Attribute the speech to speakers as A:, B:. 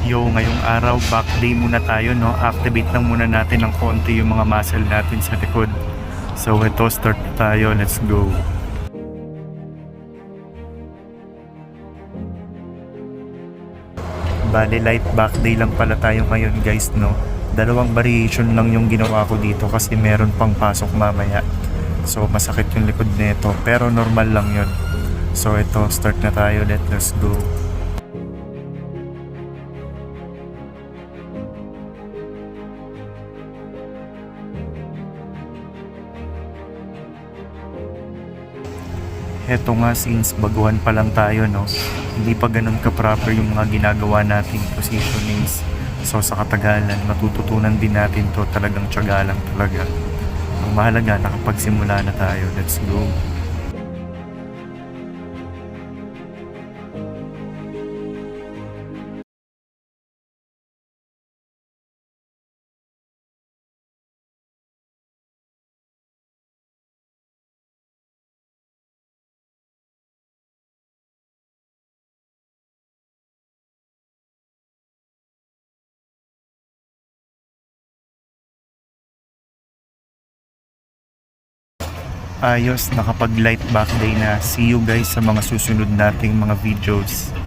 A: Yo, ngayong araw, back day muna tayo, no? Activate lang muna natin ng konti yung mga muscle natin sa likod. So, ito, start na tayo. Let's go. Bale, light back day lang pala tayo ngayon, guys, no? Dalawang variation lang yung ginawa ko dito kasi meron pang pasok mamaya. So, masakit yung likod nito. Pero normal lang yun. So, ito, start na tayo. Let's go. Heto nga, since baguhan pa lang tayo, no, hindi pa ganun ka-proper yung mga ginagawa nating positionings. So sa katagalan, matututunan din natin to, talagang tiyaga lang talaga. Ang mahalaga, nakapagsimula na tayo. Let's go. Ayos, nakapag light back day na. See you guys sa mga susunod nating mga videos.